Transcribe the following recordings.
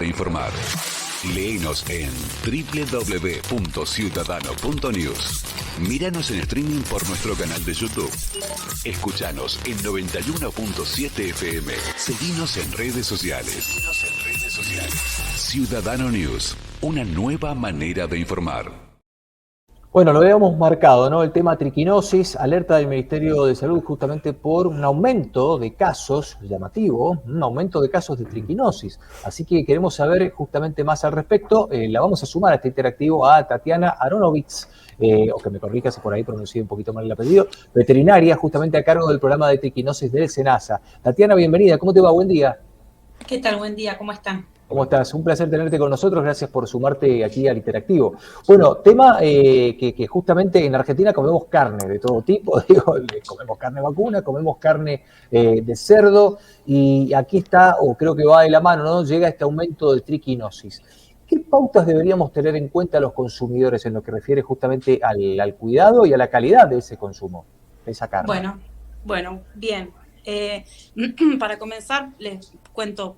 de informar. Léenos en www.ciudadano.news. Míranos en streaming por nuestro canal de YouTube. Escuchanos en 91.7 FM. Seguinos en redes sociales. Ciudadano News, una nueva manera de informar. Bueno, lo habíamos marcado, ¿no? El tema triquinosis, alerta del Ministerio de Salud justamente por un aumento de casos, llamativo, un aumento de casos de triquinosis. Así que queremos saber justamente más al respecto. La vamos a sumar a este interactivo a Tatiana Aronovitz, o que me corrija si por ahí pronuncié un poquito mal el apellido, veterinaria, justamente a cargo del programa de triquinosis del SENASA. Tatiana, bienvenida, ¿cómo te va? Buen día. ¿Qué tal? Buen día, ¿cómo están? ¿Cómo estás? Un placer tenerte con nosotros, gracias por sumarte aquí al Interactivo. Bueno, tema que justamente en Argentina comemos carne de todo tipo, digo, comemos carne vacuna, comemos carne de cerdo, y aquí está, o creo que va de la mano, ¿no? Llega este aumento de triquinosis. ¿Qué pautas deberíamos tener en cuenta los consumidores en lo que refiere justamente al cuidado y a la calidad de ese consumo, de esa carne? Bueno, bien. Para comenzar, les cuento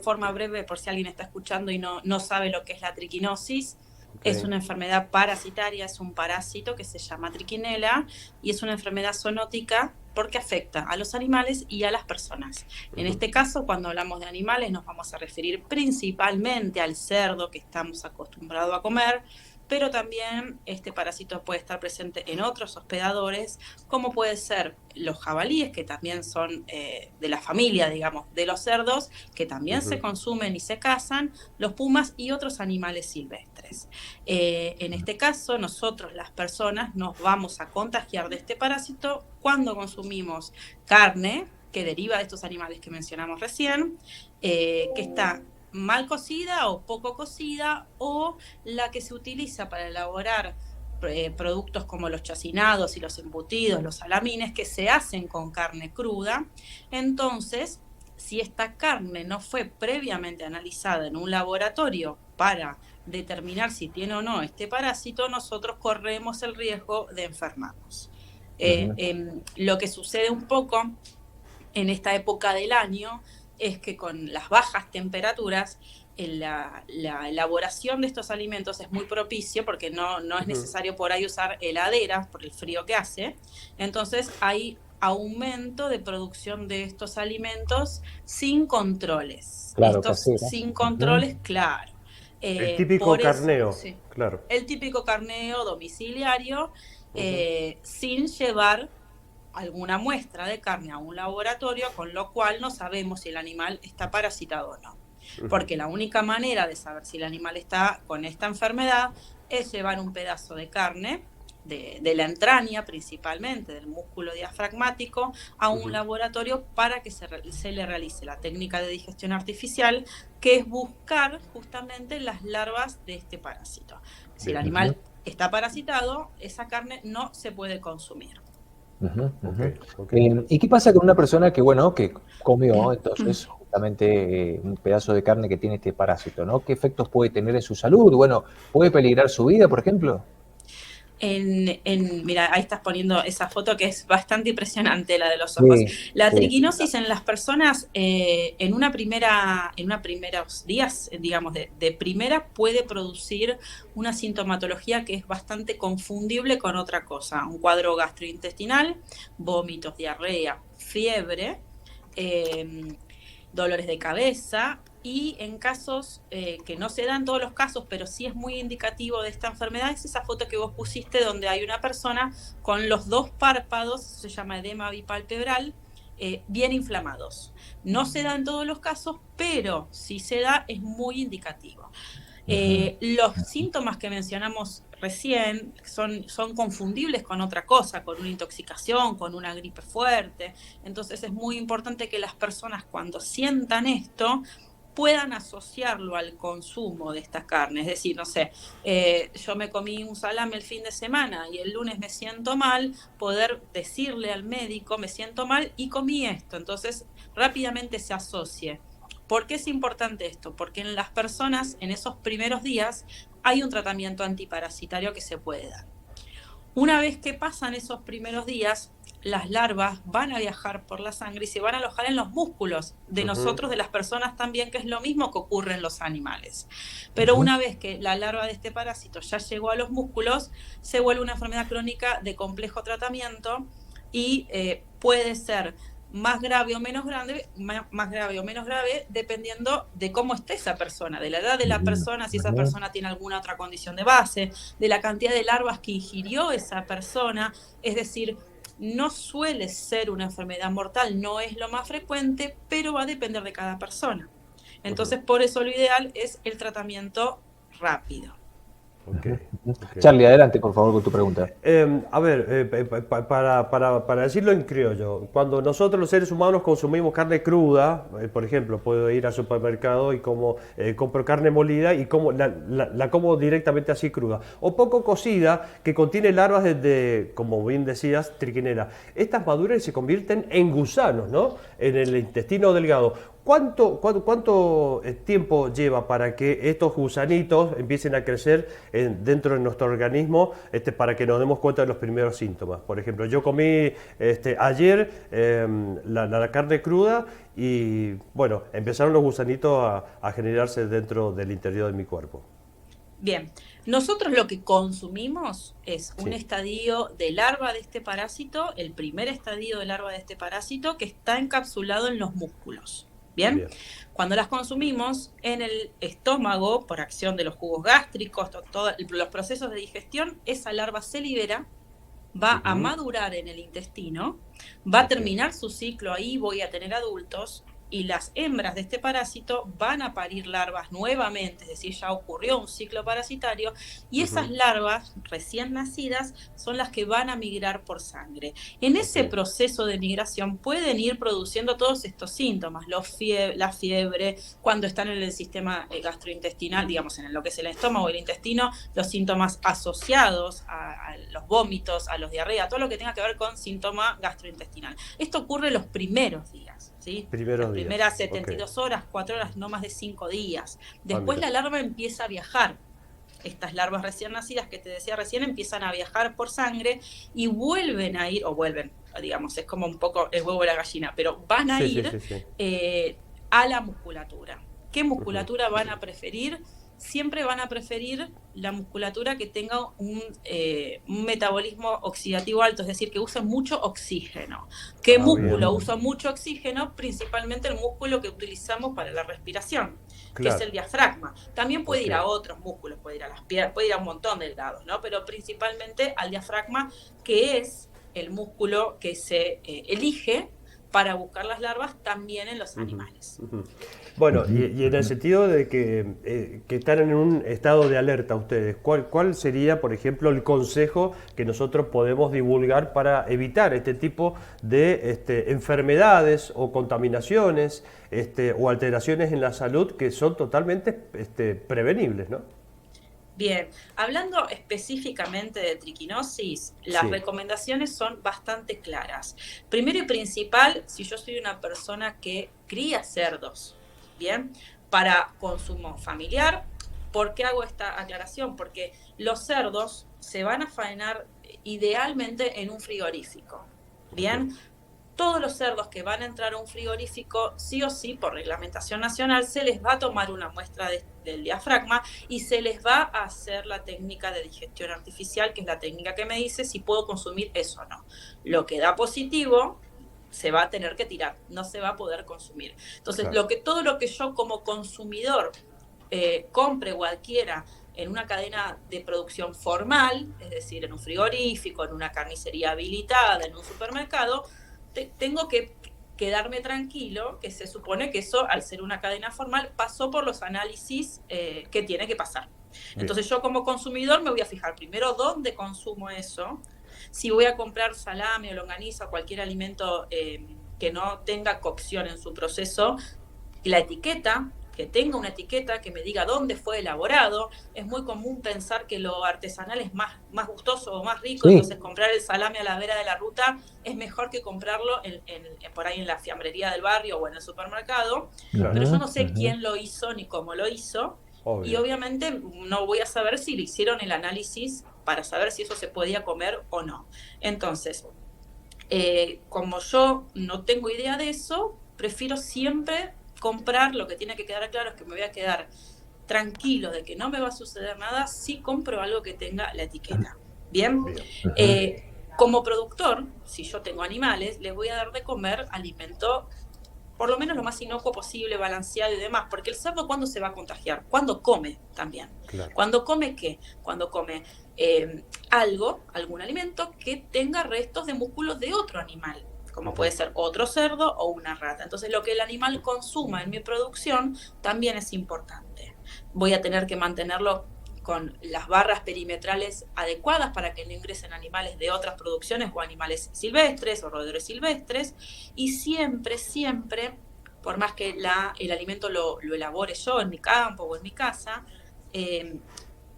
forma breve por si alguien está escuchando y no sabe lo que es la triquinosis. Okay. Es una enfermedad parasitaria, es un parásito que se llama triquinela y es una enfermedad zoonótica porque afecta a los animales y a las personas. En este caso, cuando hablamos de animales, nos vamos a referir principalmente al cerdo que estamos acostumbrados a comer, pero también este parásito puede estar presente en otros hospedadores, como puede ser los jabalíes, que también son de la familia, digamos, de los cerdos, que también se consumen y se cazan, los pumas y otros animales silvestres. En este caso, nosotros, las personas, nos vamos a contagiar de este parásito cuando consumimos carne, que deriva de estos animales que mencionamos recién, que está mal cocida o poco cocida, o la que se utiliza para elaborar productos como los chacinados y los embutidos, los salamines, que se hacen con carne cruda. Entonces, si esta carne no fue previamente analizada en un laboratorio para determinar si tiene o no este parásito, nosotros corremos el riesgo de enfermarnos. Lo que sucede un poco en esta época del año es que con las bajas temperaturas la elaboración de estos alimentos es muy propicio porque no es necesario por ahí usar heladeras por el frío que hace. Entonces hay aumento de producción de estos alimentos sin controles. Claro, estos casera. Sin controles, claro. El típico carneo, sí, claro. El típico carneo domiciliario sin llevar alguna muestra de carne a un laboratorio, con lo cual no sabemos si el animal está parasitado o no. Porque la única manera de saber si el animal está con esta enfermedad es llevar un pedazo de carne, de la entraña principalmente, del músculo diafragmático, a un laboratorio para que se le realice la técnica de digestión artificial, que es buscar justamente las larvas de este parásito. Si el animal está parasitado, esa carne no se puede consumir. ¿Y qué pasa con una persona que, bueno, que comió entonces justamente un pedazo de carne que tiene este parásito, ¿no? ¿Qué efectos puede tener en su salud? Bueno, ¿puede peligrar su vida, por ejemplo? Mira, ahí estás poniendo esa foto que es bastante impresionante, la de los ojos. La triquinosis en las personas, en primeros días, digamos, de primera, puede producir una sintomatología que es bastante confundible con otra cosa. Un cuadro gastrointestinal, vómitos, diarrea, fiebre, dolores de cabeza. Y en casos que no se dan todos los casos, pero sí es muy indicativo de esta enfermedad, es esa foto que vos pusiste donde hay una persona con los dos párpados, se llama edema bipalpebral, bien inflamados. No se da en todos los casos, pero si se da es muy indicativo. Los síntomas que mencionamos recién son confundibles con otra cosa, con una intoxicación, con una gripe fuerte. Entonces es muy importante que las personas, cuando sientan esto, puedan asociarlo al consumo de esta carne. Es decir, no sé, yo me comí un salame el fin de semana y el lunes me siento mal, poder decirle al médico, me siento mal y comí esto. Entonces, rápidamente se asocie. ¿Por qué es importante esto? Porque en las personas, en esos primeros días, hay un tratamiento antiparasitario que se puede dar. Una vez que pasan esos primeros días, las larvas van a viajar por la sangre y se van a alojar en los músculos de nosotros, de las personas también, que es lo mismo que ocurre en los animales. Pero una vez que la larva de este parásito ya llegó a los músculos, se vuelve una enfermedad crónica de complejo tratamiento y puede ser más grave o menos grave, dependiendo de cómo esté esa persona, de la edad de la persona, si esa persona tiene alguna otra condición de base, de la cantidad de larvas que ingirió esa persona. Es decir, no suele ser una enfermedad mortal, no es lo más frecuente, pero va a depender de cada persona. Entonces, por eso lo ideal es el tratamiento rápido. Okay. Charlie, adelante, por favor, con tu pregunta. A ver, para decirlo en criollo, cuando nosotros los seres humanos consumimos carne cruda, por ejemplo, puedo ir al supermercado y compro carne molida y la como directamente así cruda, o poco cocida, que contiene larvas de, como bien decías, triquinera. Estas maduran y se convierten en gusanos, ¿no? En el intestino delgado. ¿Cuánto tiempo lleva para que estos gusanitos empiecen a crecer dentro de nuestro organismo, para que nos demos cuenta de los primeros síntomas? Por ejemplo, yo comí ayer la carne cruda y bueno, empezaron los gusanitos a generarse dentro del interior de mi cuerpo. Bien, nosotros lo que consumimos es un estadio de larva de este parásito, el primer estadio de larva de este parásito, que está encapsulado en los músculos. Bien, cuando las consumimos en el estómago, por acción de los jugos gástricos, todos los procesos de digestión, esa larva se libera, va a madurar en el intestino, va a terminar su ciclo ahí, voy a tener adultos, y las hembras de este parásito van a parir larvas nuevamente, es decir, ya ocurrió un ciclo parasitario, y esas larvas recién nacidas son las que van a migrar por sangre. En ese proceso de migración pueden ir produciendo todos estos síntomas, la fiebre, cuando están en el sistema gastrointestinal, digamos, en lo que es el estómago y el intestino, los síntomas asociados a los vómitos, a los diarrea, todo lo que tenga que ver con síntoma gastrointestinal. Esto ocurre los primeros días. ¿Sí? Las primeras 72 horas, 4 horas, no más de 5 días. Después la larva empieza a viajar. Estas larvas recién nacidas que te decía recién empiezan a viajar por sangre y vuelven a ir, digamos, es como un poco el huevo de la gallina, pero van a ir a la musculatura. ¿Qué musculatura van a preferir? Siempre van a preferir la musculatura que tenga un metabolismo oxidativo alto, es decir, que use mucho oxígeno. ¿Qué músculo usa mucho oxígeno? Principalmente el músculo que utilizamos para la respiración, que es el diafragma. También puede ir a otros músculos, puede ir a las piernas, puede ir a un montón de lados, ¿no? Pero principalmente al diafragma, que es el músculo que se elige para buscar las larvas también en los animales. Bueno, y en el sentido de que están en un estado de alerta ustedes, ¿cuál sería, por ejemplo, el consejo que nosotros podemos divulgar para evitar este tipo de enfermedades o contaminaciones o alteraciones en la salud que son totalmente prevenibles, ¿no? Bien, hablando específicamente de triquinosis, las recomendaciones son bastante claras. Primero y principal, si yo soy una persona que cría cerdos, bien, para consumo familiar, ¿por qué hago esta aclaración? Porque los cerdos se van a faenar idealmente en un frigorífico, bien. Todos los cerdos que van a entrar a un frigorífico, sí o sí, por reglamentación nacional, se les va a tomar una muestra del diafragma y se les va a hacer la técnica de digestión artificial, que es la técnica que me dice si puedo consumir eso o no. Lo que da positivo se va a tener que tirar, no se va a poder consumir. Entonces, todo lo que yo como consumidor compre o adquiera en una cadena de producción formal, es decir, en un frigorífico, en una carnicería habilitada, en un supermercado, tengo que quedarme tranquilo, que se supone que eso, al ser una cadena formal, pasó por los análisis que tiene que pasar. Entonces yo como consumidor me voy a fijar primero dónde consumo eso, si voy a comprar salame o longaniza o cualquier alimento que no tenga cocción en su proceso, la etiqueta, que tenga una etiqueta que me diga dónde fue elaborado. Es muy común pensar que lo artesanal es más gustoso o más rico, entonces comprar el salame a la vera de la ruta es mejor que comprarlo por ahí en la fiambrería del barrio o en el supermercado, pero yo no sé quién lo hizo ni cómo lo hizo, y obviamente no voy a saber si le hicieron el análisis para saber si eso se podía comer o no. Entonces, Como yo no tengo idea de eso, prefiero siempre comprar. Lo que tiene que quedar claro es que me voy a quedar tranquilo de que no me va a suceder nada si compro algo que tenga la etiqueta. ¿Bien? Como productor, si yo tengo animales, les voy a dar de comer alimento por lo menos lo más inocuo posible, balanceado y demás, porque el cerdo, ¿cuándo se va a contagiar? Cuando come también. Claro. ¿Cuándo come qué? Cuando come algún alimento que tenga restos de músculos de otro animal, como puede ser otro cerdo o una rata. Entonces, lo que el animal consuma en mi producción también es importante. Voy a tener que mantenerlo con las barras perimetrales adecuadas para que no ingresen animales de otras producciones o animales silvestres o roedores silvestres, y siempre, por más que el alimento lo elabore yo en mi campo o en mi casa,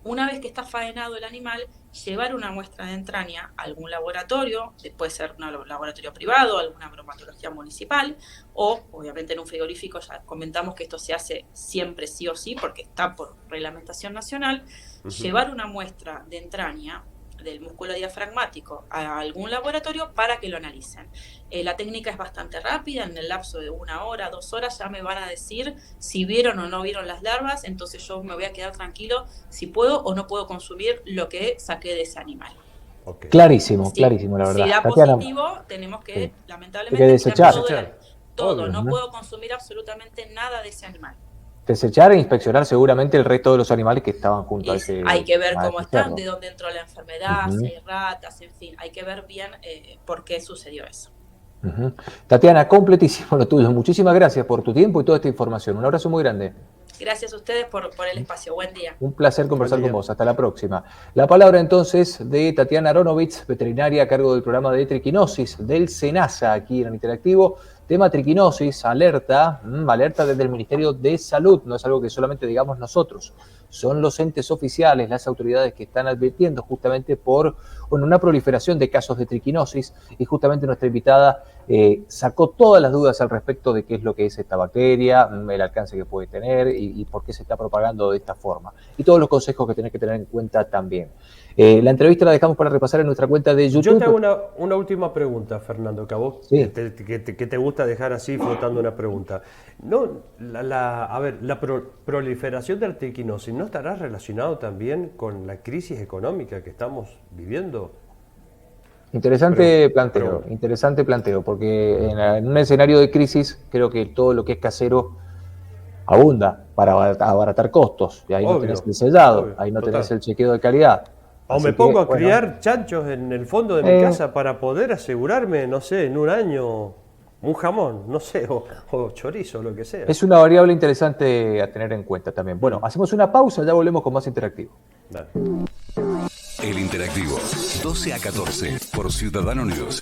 una vez que está faenado el animal, llevar una muestra de entraña a algún laboratorio, puede ser un laboratorio privado, alguna bromatología municipal, o obviamente en un frigorífico. Ya comentamos que esto se hace siempre sí o sí, porque está por reglamentación nacional. Llevar una muestra de entraña del músculo diafragmático a algún laboratorio para que lo analicen. La técnica es bastante rápida, en el lapso de 1 hora, 2 horas ya me van a decir si vieron o no vieron las larvas, entonces yo me voy a quedar tranquilo si puedo o no puedo consumir lo que saqué de ese animal. Okay. Clarísimo, clarísimo, la verdad. Si da positivo, tenemos que, lamentablemente, desechar. Todo. No puedo consumir absolutamente nada de ese animal. Desechar e inspeccionar seguramente el resto de los animales que estaban junto a ese. Hay que ver cómo están, de dónde entró la enfermedad, si hay ratas, en fin, hay que ver bien por qué sucedió eso. Tatiana, completísimo lo tuyo. Muchísimas gracias por tu tiempo y toda esta información. Un abrazo muy grande. Gracias a ustedes por el espacio. Buen día. Un placer conversar con vos. Hasta la próxima. La palabra entonces de Tatiana Aronovitz, veterinaria a cargo del programa de triquinosis del SENASA aquí en el Interactivo. Tema triquinosis, alerta desde el Ministerio de Salud. No es algo que solamente digamos nosotros. Son los entes oficiales, las autoridades que están advirtiendo justamente por una proliferación de casos de triquinosis, y justamente nuestra invitada sacó todas las dudas al respecto de qué es lo que es esta bacteria, el alcance que puede tener y por qué se está propagando de esta forma. Y todos los consejos que tenés que tener en cuenta también. La entrevista la dejamos para repasar en nuestra cuenta de YouTube. Yo te hago una última pregunta, Fernando, que a vos que te gusta dejar así flotando una pregunta. No, la proliferación de la triquinosis, ¿no estará relacionado también con la crisis económica que estamos viviendo? Interesante planteo, porque en un escenario de crisis creo que todo lo que es casero abunda para abaratar costos, y ahí no tenés el sellado, ahí no tenés el chequeo de calidad. O me pongo a criar chanchos en el fondo de mi casa para poder asegurarme, no sé, en un año un jamón, no sé, o chorizo, lo que sea. Es una variable interesante a tener en cuenta también. Bueno, hacemos una pausa, ya volvemos con más Interactivo. Dale. El Interactivo, 12 a 14, por Ciudadano News.